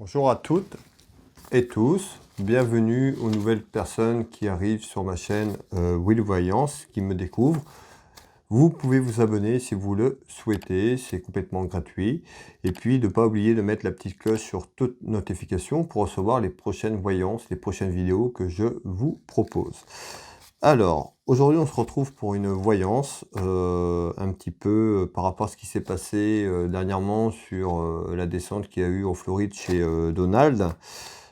Bonjour à toutes et tous, bienvenue aux nouvelles personnes qui arrivent sur ma chaîne Will Voyance, qui me découvrent. Vous pouvez vous abonner si vous le souhaitez, c'est complètement gratuit. Et puis de ne pas oublier de mettre la petite cloche sur toute notification pour recevoir les prochaines voyances, les prochaines vidéos que je vous propose. Alors, aujourd'hui on se retrouve pour une voyance, un petit peu par rapport à ce qui s'est passé dernièrement sur la descente qu'il y a eu en Floride chez Donald,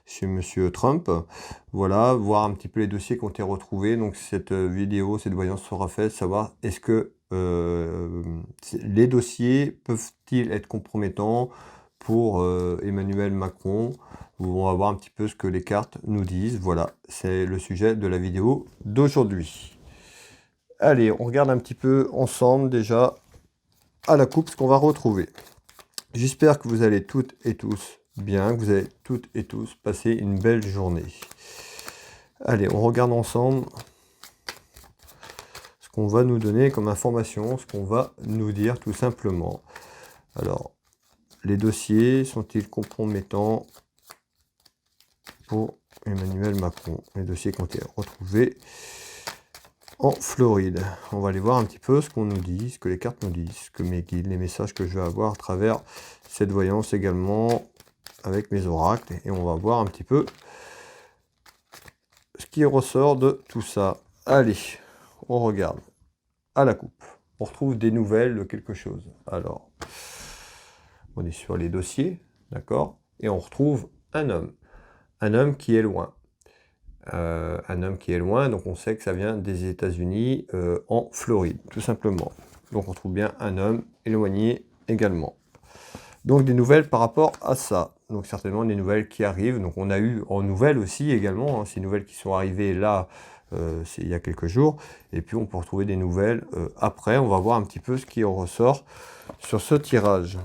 chez Monsieur Trump. Voilà, voir un petit peu les dossiers qui ont été retrouvés. Donc cette vidéo, cette voyance sera faite, savoir est-ce que les dossiers peuvent-ils être compromettants pour Emmanuel Macron. On va voir un petit peu ce que les cartes nous disent. Voilà, c'est le sujet de la vidéo d'aujourd'hui. Allez, on regarde un petit peu ensemble déjà à la coupe ce qu'on va retrouver. J'espère que vous allez toutes et tous bien, que vous allez toutes et tous passer une belle journée. Allez, on regarde ensemble ce qu'on va nous donner comme information, ce qu'on va nous dire tout simplement. Alors, les dossiers sont-ils compromettants pour Emmanuel Macron? Les dossiers qui ont été retrouvés en Floride. On va aller voir un petit peu ce qu'on nous dit, ce que les cartes nous disent, ce que mes guides, les messages que je vais avoir à travers cette voyance également avec mes oracles. Et on va voir un petit peu ce qui ressort de tout ça. Allez, on regarde à la coupe. On retrouve des nouvelles de quelque chose. Alors, on est sur les dossiers, d'accord? Et on retrouve un homme qui est loin. Un homme qui est loin, donc on sait que ça vient des États-Unis en Floride, tout simplement. Donc on trouve bien un homme éloigné également. Donc des nouvelles par rapport à ça. Donc certainement des nouvelles qui arrivent. Donc on a eu en nouvelles aussi également, hein, ces nouvelles qui sont arrivées là il y a quelques jours. Et puis on peut retrouver des nouvelles après. On va voir un petit peu ce qui en ressort sur ce tirage.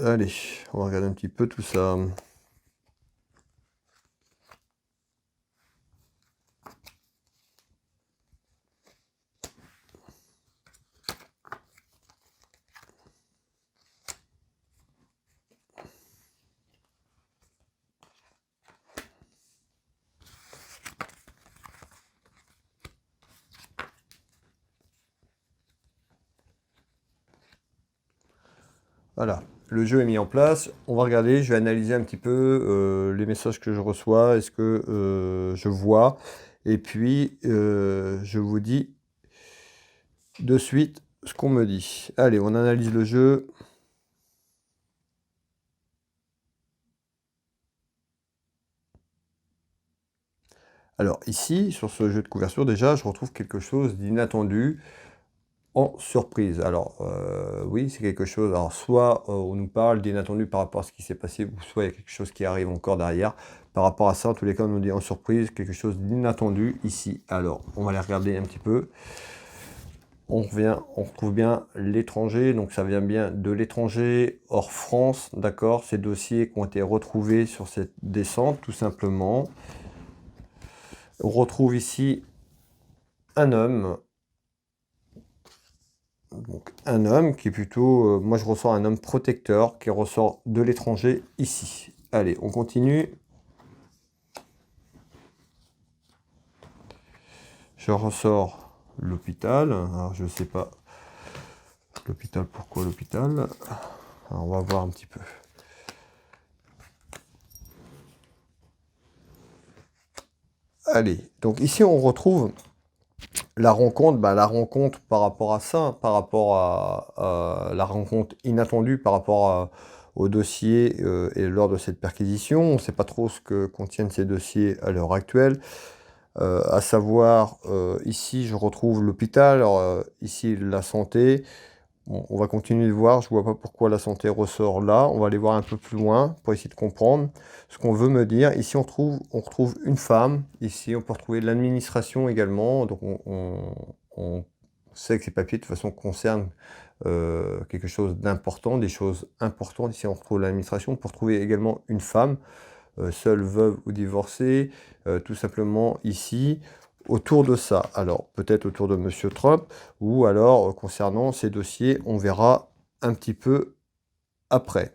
Allez, on va regarder un petit peu tout ça. Voilà, le jeu est mis en place. On va regarder, je vais analyser un petit peu les messages que je reçois, est-ce que je vois. Et puis, je vous dis de suite ce qu'on me dit. Allez, on analyse le jeu. Alors ici, sur ce jeu de couverture, déjà, je retrouve quelque chose d'inattendu en surprise. Alors oui, c'est quelque chose, alors soit on nous parle d'inattendu par rapport à ce qui s'est passé, ou soit il y a quelque chose qui arrive encore derrière. Par rapport à ça, en tous les cas, on nous dit en surprise, quelque chose d'inattendu ici. Alors, on va aller regarder un petit peu. On retrouve bien l'étranger, donc ça vient bien de l'étranger, hors France, d'accord? Ces dossiers qui ont été retrouvés sur cette descente, tout simplement. On retrouve ici un homme. Donc un homme qui est plutôt, moi je ressens un homme protecteur qui ressort de l'étranger ici. Allez, on continue. Je ressors l'hôpital. Alors je ne sais pas l'hôpital, pourquoi l'hôpital. Alors on va voir un petit peu. Allez, donc ici on retrouve la rencontre, la rencontre par rapport à ça, par rapport à la rencontre inattendue par rapport au dossier et lors de cette perquisition. On ne sait pas trop ce que contiennent ces dossiers à l'heure actuelle. À savoir, ici je retrouve l'hôpital, ici la santé. Bon, on va continuer de voir, je ne vois pas pourquoi la santé ressort là. On va aller voir un peu plus loin pour essayer de comprendre ce qu'on veut me dire. Ici on retrouve une femme, ici on peut retrouver l'administration également. Donc on sait que ces papiers de toute façon concernent quelque chose d'important, des choses importantes. Ici, on retrouve l'administration. Pour trouver également une femme, seule, veuve ou divorcée, tout simplement ici, autour de ça. Alors, peut-être autour de Monsieur Trump, ou alors concernant ces dossiers, on verra un petit peu après.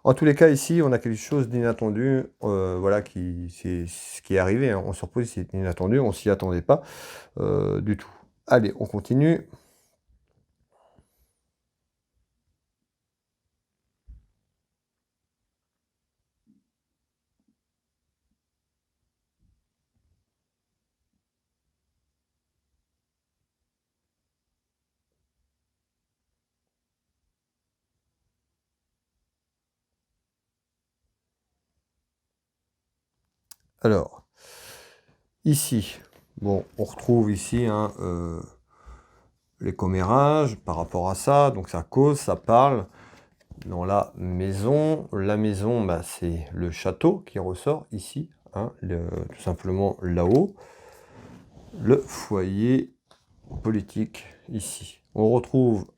En tous les cas, ici, on a quelque chose d'inattendu, voilà, c'est ce qui est arrivé, hein, en surprise, c'est inattendu, on s'y attendait pas du tout. Allez, on continue. Alors, ici, bon, on retrouve ici hein, les commérages par rapport à ça, donc ça cause, ça parle. Dans la maison, bah, c'est le château qui ressort ici, hein, tout simplement là-haut. Le foyer politique ici. On retrouve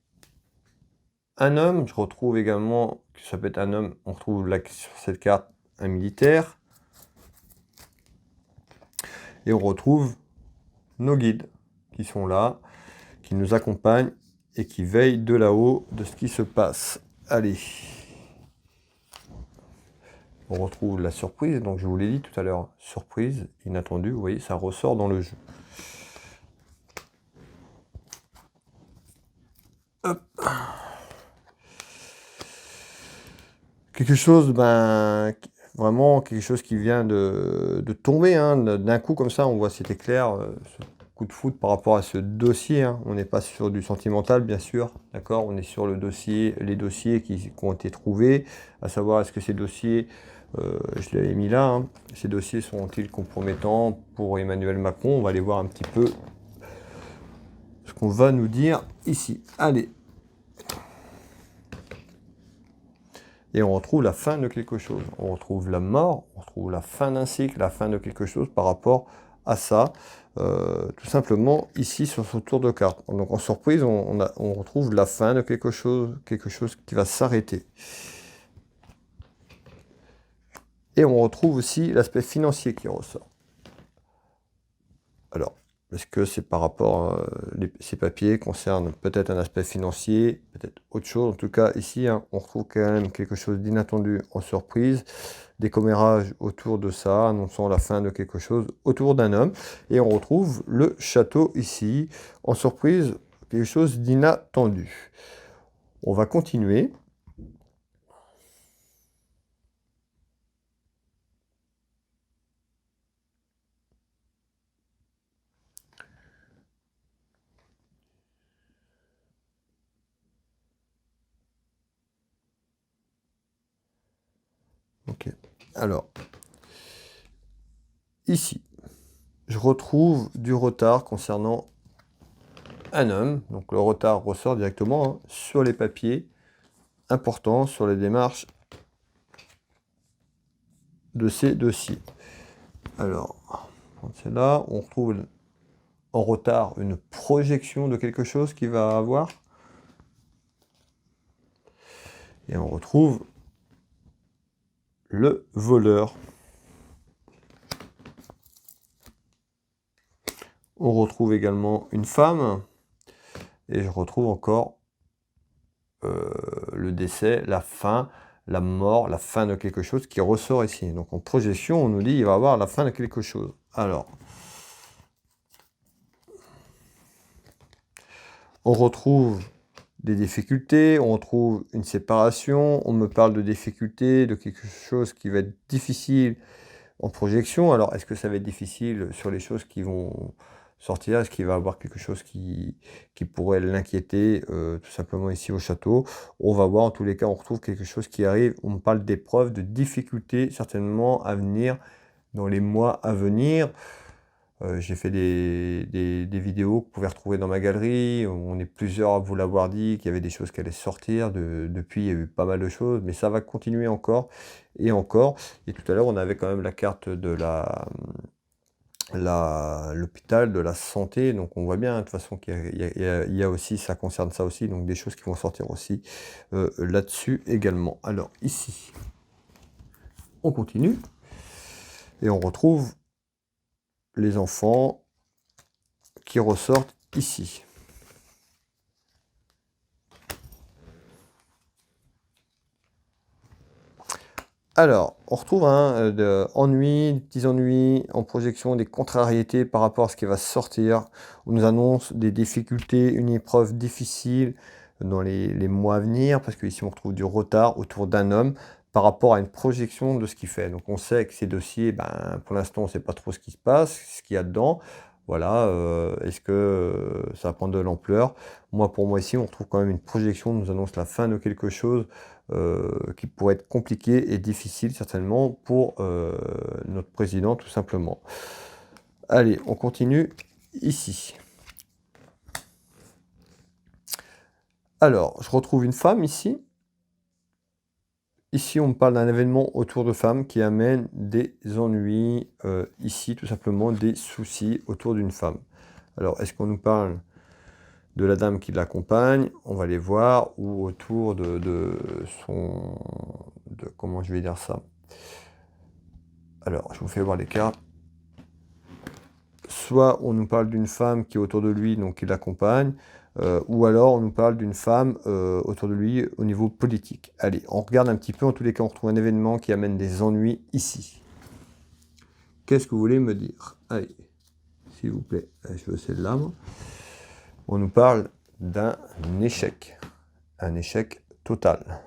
un homme, je retrouve également, ça peut être un homme, on retrouve là sur cette carte un militaire. Et on retrouve nos guides qui sont là, qui nous accompagnent et qui veillent de là-haut de ce qui se passe. Allez. On retrouve la surprise, donc je vous l'ai dit tout à l'heure, surprise, inattendue, vous voyez, ça ressort dans le jeu. Hop. Quelque chose, ben, vraiment quelque chose qui vient de tomber, hein, d'un coup comme ça, on voit cet éclair, ce coup de foudre par rapport à ce dossier, hein. On n'est pas sur du sentimental, bien sûr, d'accord, on est sur le dossier, les dossiers qui ont été trouvés, à savoir est-ce que ces dossiers, je l'avais mis là, hein, ces dossiers sont-ils compromettants pour Emmanuel Macron? On va aller voir un petit peu ce qu'on va nous dire ici. Allez. Et on retrouve la fin de quelque chose. On retrouve la mort, on retrouve la fin d'un cycle, la fin de quelque chose par rapport à ça. Tout simplement ici sur ce tour de carte. Donc en surprise, on retrouve la fin de quelque chose qui va s'arrêter. Et on retrouve aussi l'aspect financier qui ressort. Alors, est-ce que c'est par rapport à ces papiers concernent peut-être un aspect financier, peut-être autre chose. En tout cas, ici, hein, on retrouve quand même quelque chose d'inattendu en surprise. Des commérages autour de ça, annonçant la fin de quelque chose autour d'un homme. Et on retrouve le château ici, en surprise, quelque chose d'inattendu. On va continuer. Ok. Alors, ici, je retrouve du retard concernant un homme. Donc le retard ressort directement hein, sur les papiers importants, sur les démarches de ces dossiers. Alors, c'est là, on retrouve en retard une projection de quelque chose qui va avoir. Et on retrouve le voleur. On retrouve également une femme. Et je retrouve encore le décès, la fin, la mort, la fin de quelque chose qui ressort ici. Donc en projection, on nous dit qu'il va y avoir la fin de quelque chose. Alors, on retrouve des difficultés, on retrouve une séparation, on me parle de difficultés, de quelque chose qui va être difficile en projection. Alors, est-ce que ça va être difficile sur les choses qui vont sortir? Est-ce qu'il va y avoir quelque chose qui pourrait l'inquiéter, tout simplement ici au château? On va voir, en tous les cas, on retrouve quelque chose qui arrive. On me parle d'épreuves, de difficultés, certainement à venir dans les mois à venir. J'ai fait des vidéos que vous pouvez retrouver dans ma galerie. On est plusieurs à vous l'avoir dit qu'il y avait des choses qui allaient sortir. Depuis, il y a eu pas mal de choses, mais ça va continuer encore et encore. Et tout à l'heure, on avait quand même la carte de l'hôpital de la santé. Donc on voit bien, de toute façon, qu'il y a aussi, ça concerne ça aussi, donc des choses qui vont sortir aussi là-dessus également. Alors ici, on continue et on retrouve les enfants qui ressortent ici. Alors, on retrouve des petits ennuis en projection, des contrariétés par rapport à ce qui va sortir. On nous annonce des difficultés, une épreuve difficile dans les mois à venir, parce qu'ici on retrouve du retard autour d'un homme par rapport à une projection de ce qu'il fait. Donc on sait que ces dossiers, pour l'instant on ne sait pas trop ce qui se passe, ce qu'il y a dedans. Voilà, est-ce que ça va prendre de l'ampleur? Pour moi ici, on retrouve quand même une projection, on nous annonce la fin de quelque chose qui pourrait être compliqué et difficile certainement pour notre président tout simplement. Allez, on continue ici. Alors, je retrouve une femme ici. Ici, on me parle d'un événement autour de femmes qui amène des ennuis. Ici, tout simplement, des soucis autour d'une femme. Alors, est-ce qu'on nous parle de la dame qui l'accompagne, on va les voir, ou autour de comment je vais dire ça? Alors, je vous fais voir les cartes. Soit on nous parle d'une femme qui est autour de lui, donc qui l'accompagne, ou alors on nous parle d'une femme autour de lui au niveau politique. Allez, on regarde un petit peu, en tous les cas on retrouve un événement qui amène des ennuis ici. Qu'est-ce que vous voulez me dire? Allez, s'il vous plaît, je veux celle-là. On nous parle d'un échec, un échec total.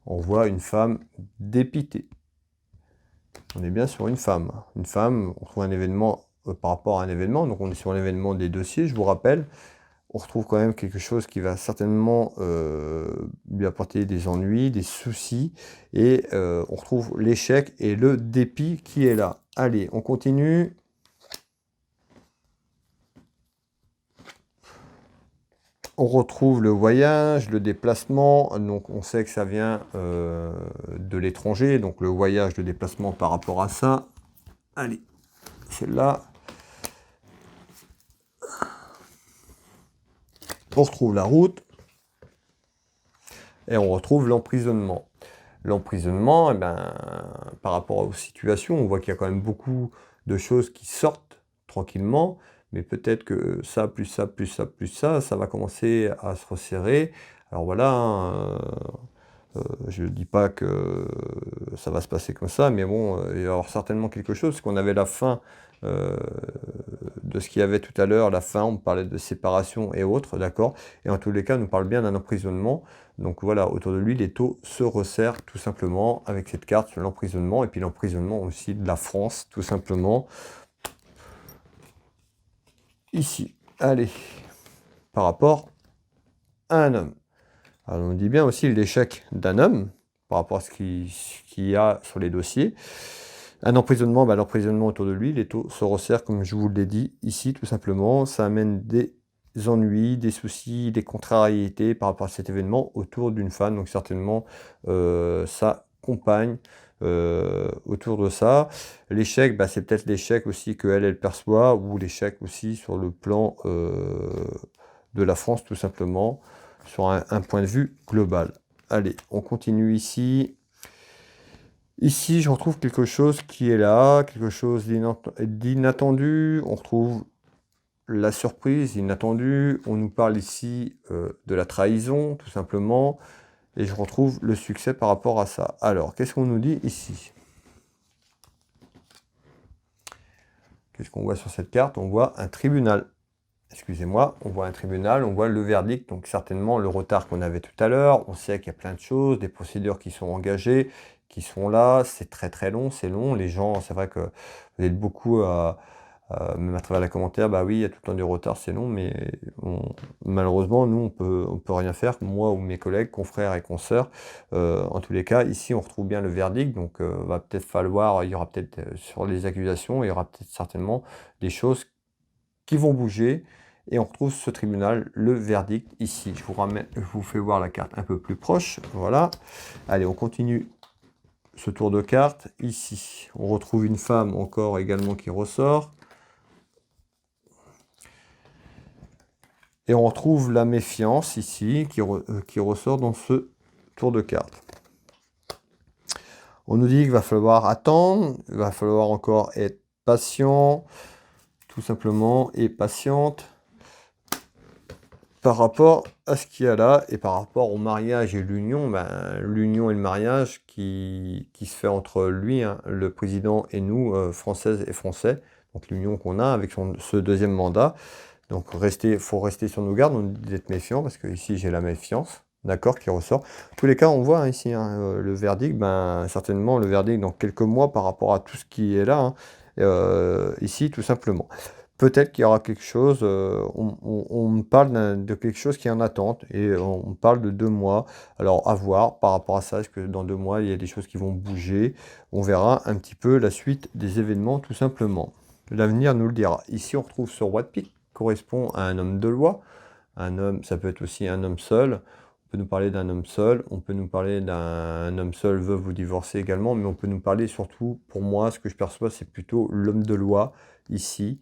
On voit une femme dépitée. On est bien sur une femme. Une femme, on trouve un événement par rapport à un événement, donc on est sur l'événement des dossiers, je vous rappelle. On retrouve quand même quelque chose qui va certainement lui apporter des ennuis, des soucis, et on retrouve l'échec et le dépit qui est là. Allez, on continue. On retrouve le voyage, le déplacement, donc on sait que ça vient de l'étranger, donc le voyage, le déplacement par rapport à ça. Allez, celle-là. On retrouve la route et on retrouve l'emprisonnement. L'emprisonnement, par rapport aux situations, on voit qu'il y a quand même beaucoup de choses qui sortent tranquillement, mais peut-être que ça, plus ça, plus ça, plus ça, ça va commencer à se resserrer. Alors voilà, je ne dis pas que ça va se passer comme ça, mais bon, il va y avoir certainement quelque chose, parce qu'on avait la fin de ce qu'il y avait tout à l'heure, la fin, on parlait de séparation et autres, d'accord? Et en tous les cas, on nous parle bien d'un emprisonnement. Donc voilà, autour de lui, les taux se resserrent tout simplement avec cette carte sur l'emprisonnement, et puis l'emprisonnement aussi de la France, tout simplement. Ici, allez, par rapport à un homme. Alors on dit bien aussi l'échec d'un homme, par rapport à ce qu'il y a sur les dossiers. Un emprisonnement, l'emprisonnement autour de lui, les taux se resserrent, comme je vous l'ai dit, ici, tout simplement. Ça amène des ennuis, des soucis, des contrariétés par rapport à cet événement autour d'une femme. Donc certainement, sa compagne autour de ça. L'échec, c'est peut-être l'échec aussi qu'elle perçoit, ou l'échec aussi sur le plan de la France, tout simplement, sur un point de vue global. Allez, on continue ici. Ici, je retrouve quelque chose qui est là, quelque chose d'inattendu. On retrouve la surprise inattendue. On nous parle ici de la trahison, tout simplement. Et je retrouve le succès par rapport à ça. Alors, qu'est-ce qu'on nous dit ici? Qu'est-ce qu'on voit sur cette carte? On voit un tribunal. Excusez-moi, on voit un tribunal, on voit le verdict, donc certainement le retard qu'on avait tout à l'heure. On sait qu'il y a plein de choses, des procédures qui sont engagées, qui sont là, c'est très très long, c'est long. Les gens, c'est vrai que vous êtes beaucoup même à travers les commentaires, oui, il y a tout le temps du retard, c'est long, mais malheureusement, nous, on peut rien faire, moi ou mes collègues, confrères et consoeurs. En tous les cas, ici, on retrouve bien le verdict, donc va peut-être falloir, il y aura peut-être sur les accusations, il y aura peut-être certainement des choses qui vont bouger, et on retrouve ce tribunal, le verdict ici. Je vous fais voir la carte un peu plus proche, voilà. Allez, on continue ce tour de carte. Ici, on retrouve une femme encore également qui ressort. Et on retrouve la méfiance ici qui ressort dans ce tour de carte. On nous dit qu'il va falloir attendre, il va falloir encore être patient, tout simplement, et patiente par rapport à ce qu'il y a là et par rapport au mariage et l'union. L'union et le mariage qui se fait entre lui, hein, le président, et nous, Françaises et Français. Donc l'union qu'on a avec ce deuxième mandat. Donc faut rester sur nos gardes, on dit d'être méfiant parce que ici j'ai la méfiance, d'accord, qui ressort. En tous les cas, on voit hein, ici hein, le verdict, certainement le verdict dans quelques mois par rapport à tout ce qui est là, hein, ici tout simplement. Peut-être qu'il y aura quelque chose, on parle de quelque chose qui est en attente et on parle de 2 mois. Alors à voir par rapport à ça, est-ce que dans 2 mois il y a des choses qui vont bouger? On verra un petit peu la suite des événements tout simplement. L'avenir nous le dira. Ici on retrouve sur Wattpik, correspond à un homme de loi. Un homme, ça peut être aussi un homme seul. On peut nous parler d'un homme seul. On peut nous parler d'un homme seul, veuve ou divorcé également. Mais on peut nous parler surtout, pour moi, ce que je perçois, c'est plutôt l'homme de loi, ici,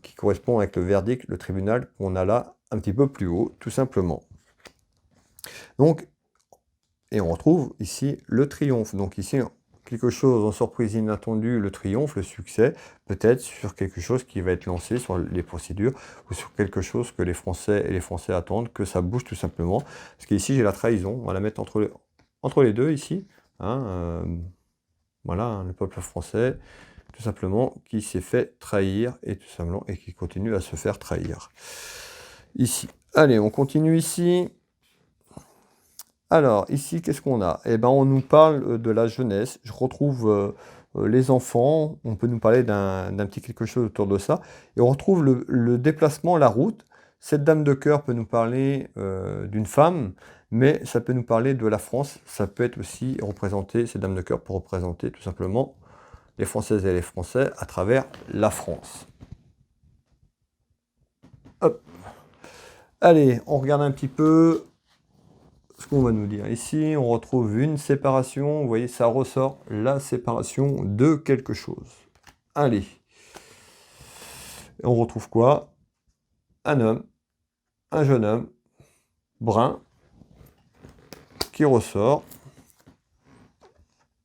qui correspond avec le verdict, le tribunal qu'on a là, un petit peu plus haut, tout simplement. Donc, et on retrouve ici le triomphe. Donc ici, quelque chose en surprise inattendue, le triomphe, le succès, peut-être sur quelque chose qui va être lancé sur les procédures ou sur quelque chose que les Français et les Français attendent, que ça bouge tout simplement. Parce qu'ici, j'ai la trahison, on va la mettre entre les deux ici. Hein, voilà, hein, le peuple français, tout simplement, qui s'est fait trahir et tout simplement, et qui continue à se faire trahir. Ici. Allez, on continue ici. Alors, ici, qu'est-ce qu'on a? Eh ben, on nous parle de la jeunesse. Je retrouve les enfants. On peut nous parler d'un petit quelque chose autour de ça. Et on retrouve le déplacement, la route. Cette dame de cœur peut nous parler d'une femme, mais ça peut nous parler de la France. Ça peut être aussi représenter, cette dame de cœur pour représenter tout simplement les Françaises et les Français à travers la France. Hop. Allez, on regarde un petit peu ce qu'on va nous dire. Ici, on retrouve une séparation. Vous voyez, ça ressort la séparation de quelque chose. Allez. Et on retrouve quoi? Un homme, un jeune homme, brun, qui ressort.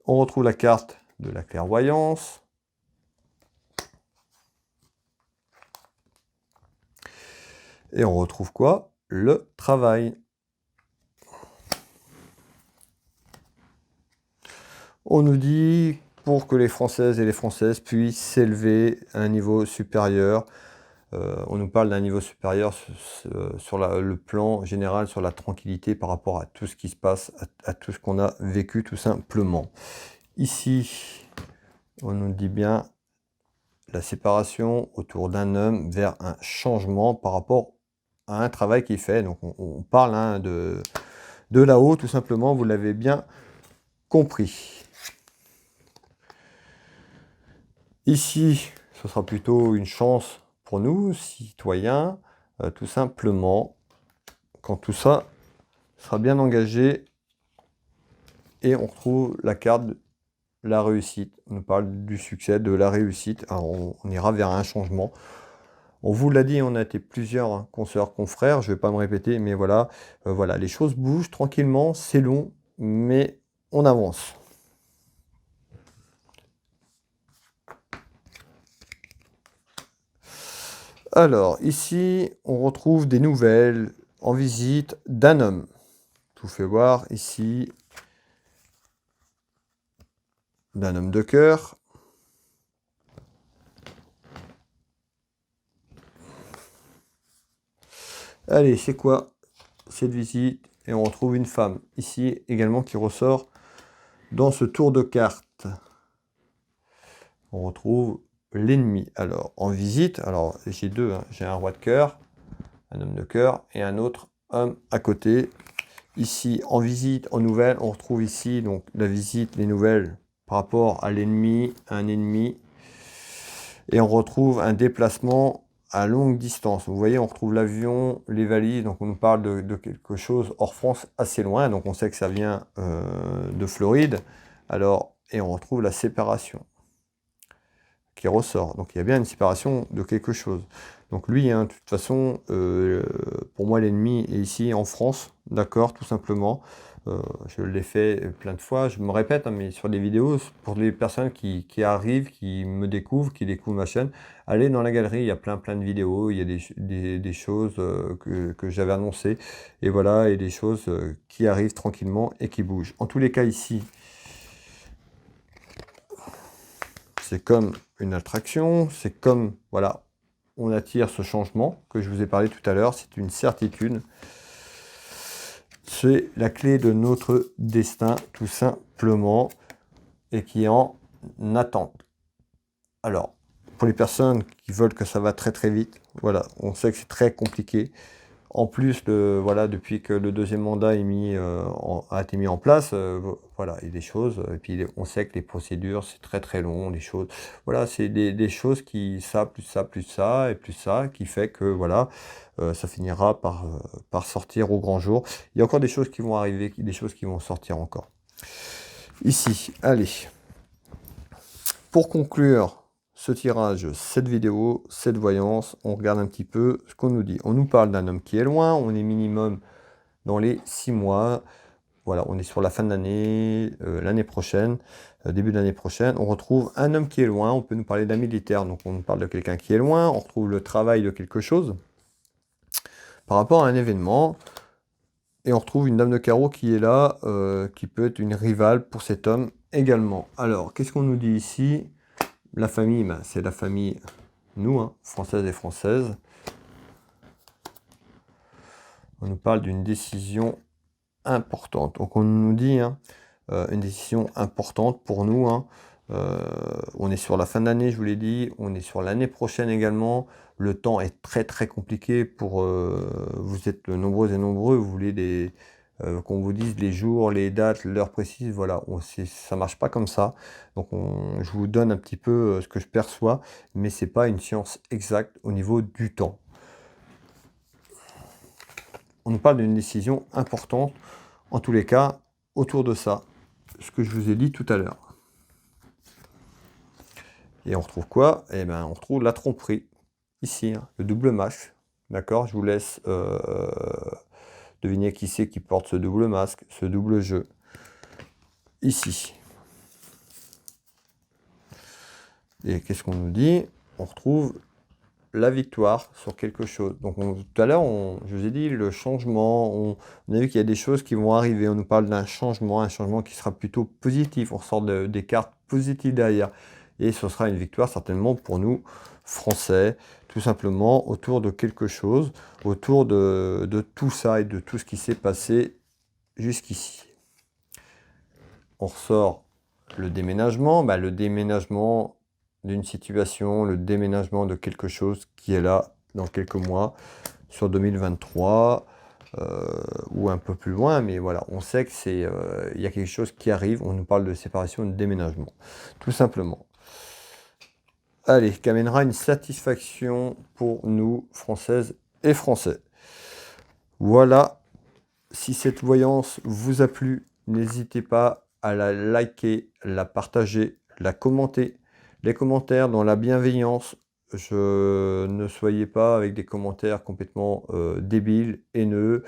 On retrouve la carte de la clairvoyance. Et on retrouve quoi? Le travail. On nous dit pour que les Françaises et les Françaises puissent s'élever à un niveau supérieur. On nous parle d'un niveau supérieur sur le plan général, sur la tranquillité par rapport à tout ce qui se passe, à tout ce qu'on a vécu tout simplement. Ici, on nous dit bien la séparation autour d'un homme vers un changement par rapport à un travail qu'il fait. Donc on parle hein, de là-haut tout simplement, vous l'avez bien compris. Ici, ce sera plutôt une chance pour nous, citoyens, tout simplement, quand tout ça sera bien engagé, et on retrouve la carte de la réussite. On nous parle du succès, de la réussite. Alors on ira vers un changement. On vous l'a dit, on a été plusieurs hein, consoeurs, confrères, je ne vais pas me répéter, mais voilà, voilà, les choses bougent tranquillement, c'est long, mais on avance. Alors, ici, on retrouve des nouvelles en visite d'un homme. Je vous fais voir ici d'un homme de cœur. Allez, c'est quoi cette visite? Et on retrouve une femme ici également qui ressort dans ce tour de cartes. On retrouve l'ennemi. Alors, en visite, alors j'ai deux, hein. J'ai un roi de cœur, un homme de cœur et un autre homme à côté. Ici, en visite, en nouvelles, on retrouve ici donc la visite, les nouvelles par rapport à l'ennemi, un ennemi. Et on retrouve un déplacement à longue distance. Vous voyez, on retrouve l'avion, les valises, donc on nous parle de quelque chose hors France assez loin. Donc on sait que ça vient de Floride. Alors, et on retrouve la séparation qui ressort. Donc il y a bien une séparation de quelque chose. Donc lui, hein, de toute façon, pour moi, l'ennemi est ici en France, d'accord, tout simplement. Je l'ai fait plein de fois, je me répète, hein, mais sur des vidéos, pour les personnes qui arrivent, qui me découvrent, qui découvrent ma chaîne, allez dans la galerie, il y a plein de vidéos, il y a des choses que j'avais annoncées, et voilà, et des choses qui arrivent tranquillement et qui bougent. En tous les cas, ici, c'est comme une attraction, c'est comme, voilà, on attire ce changement que je vous ai parlé tout à l'heure, c'est une certitude. C'est la clé de notre destin, tout simplement, et qui est en attente. Alors, pour les personnes qui veulent que ça va très vite, voilà, on sait que c'est très compliqué. En plus, voilà, depuis que le deuxième mandat a été mis en place, voilà, il y a des choses, et puis on sait que les procédures, c'est très long, les choses, voilà, c'est des choses qui, ça, plus ça, et plus ça, qui fait que, voilà, ça finira par sortir au grand jour. Il y a encore des choses qui vont arriver, des choses qui vont sortir encore. Ici, allez, pour conclure ce tirage, cette vidéo, cette voyance, on regarde un petit peu ce qu'on nous dit. On nous parle d'un homme qui est loin, on est minimum dans les 6 mois. Voilà, on est sur la fin de l'année, l'année prochaine, début de l'année prochaine. On retrouve un homme qui est loin, on peut nous parler d'un militaire, donc on nous parle de quelqu'un qui est loin. On retrouve le travail de quelque chose par rapport à un événement. Et on retrouve une dame de carreau qui est là, qui peut être une rivale pour cet homme également. Alors, qu'est-ce qu'on nous dit ici? La famille, ben, c'est la famille, nous, hein, françaises et françaises. On nous parle d'une décision importante. Donc on nous dit, hein, une décision importante pour nous. Hein. On est sur la fin d'année, je vous l'ai dit. On est sur l'année prochaine également. Le temps est très compliqué pour... vous êtes nombreux et nombreux. Vous voulez qu'on vous dise les jours, les dates, l'heure précise. Voilà, ça marche pas comme ça. Donc je vous donne un petit peu ce que je perçois. Mais c'est pas une science exacte au niveau du temps. On nous parle d'une décision importante, en tous les cas, autour de ça, ce que je vous ai dit tout à l'heure. Et on retrouve quoi? Eh bien, on retrouve la tromperie, ici, hein, le double masque, d'accord? Je vous laisse deviner qui c'est qui porte ce double masque, ce double jeu, ici. Et qu'est-ce qu'on nous dit? On retrouve la victoire sur quelque chose. Donc tout à l'heure, je vous ai dit le changement, on a vu qu'il y a des choses qui vont arriver. On nous parle d'un changement, un changement qui sera plutôt positif. On ressort des cartes positives derrière. Et ce sera une victoire certainement pour nous, Français, tout simplement autour de quelque chose, autour de tout ça et de tout ce qui s'est passé jusqu'ici. On ressort le déménagement. Bah, le déménagement d'une situation, le déménagement de quelque chose qui est là dans quelques mois, sur 2023, ou un peu plus loin, mais voilà, on sait que il y a quelque chose qui arrive, on nous parle de séparation et de déménagement, tout simplement. Allez, qui amènera une satisfaction pour nous, Françaises et Français. Voilà, si cette voyance vous a plu, n'hésitez pas à la liker, la partager, la commenter. Les commentaires dans la bienveillance, ne soyez pas avec des commentaires complètement débiles, haineux,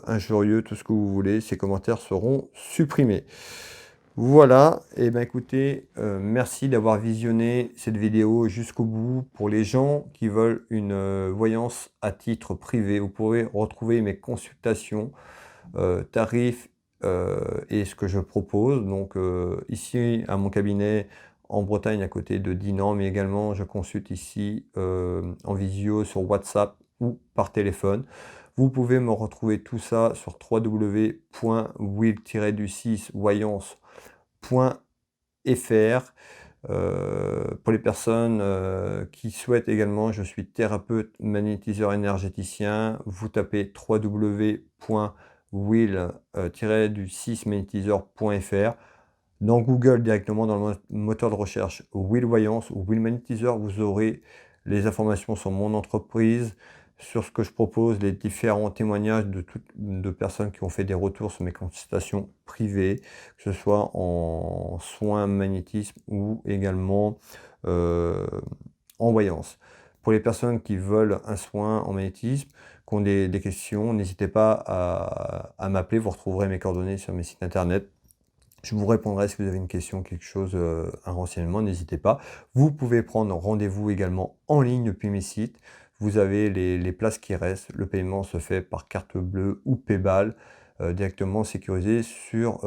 injurieux, tout ce que vous voulez. Ces commentaires seront supprimés. Voilà, et bien écoutez, merci d'avoir visionné cette vidéo jusqu'au bout. Pour les gens qui veulent une voyance à titre privé, vous pourrez retrouver mes consultations, tarifs et ce que je propose. Donc ici à mon cabinet en Bretagne à côté de Dinan, mais également je consulte ici en visio sur WhatsApp ou par téléphone. Vous pouvez me retrouver tout ça sur www.will-voyance.fr. Pour les personnes qui souhaitent également, je suis thérapeute magnétiseur énergéticien. Vous tapez www.will-magnétiseur.fr. Dans Google directement, dans le moteur de recherche Will Voyance ou Will Magnétiseur, vous aurez les informations sur mon entreprise, sur ce que je propose, les différents témoignages de personnes qui ont fait des retours sur mes consultations privées, que ce soit en soins magnétisme ou également en voyance. Pour les personnes qui veulent un soin en magnétisme, qui ont des questions, n'hésitez pas à m'appeler, vous retrouverez mes coordonnées sur mes sites internet. Je vous répondrai si vous avez une question, quelque chose, un renseignement, n'hésitez pas. Vous pouvez prendre rendez-vous également en ligne depuis mes sites. Vous avez les places qui restent. Le paiement se fait par carte bleue ou PayPal, directement sécurisé sur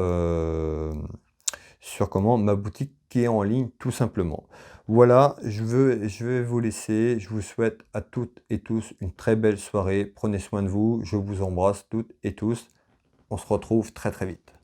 ma boutique qui est en ligne tout simplement. Voilà, je vais vous laisser. Je vous souhaite à toutes et tous une très belle soirée. Prenez soin de vous. Je vous embrasse toutes et tous. On se retrouve très très vite.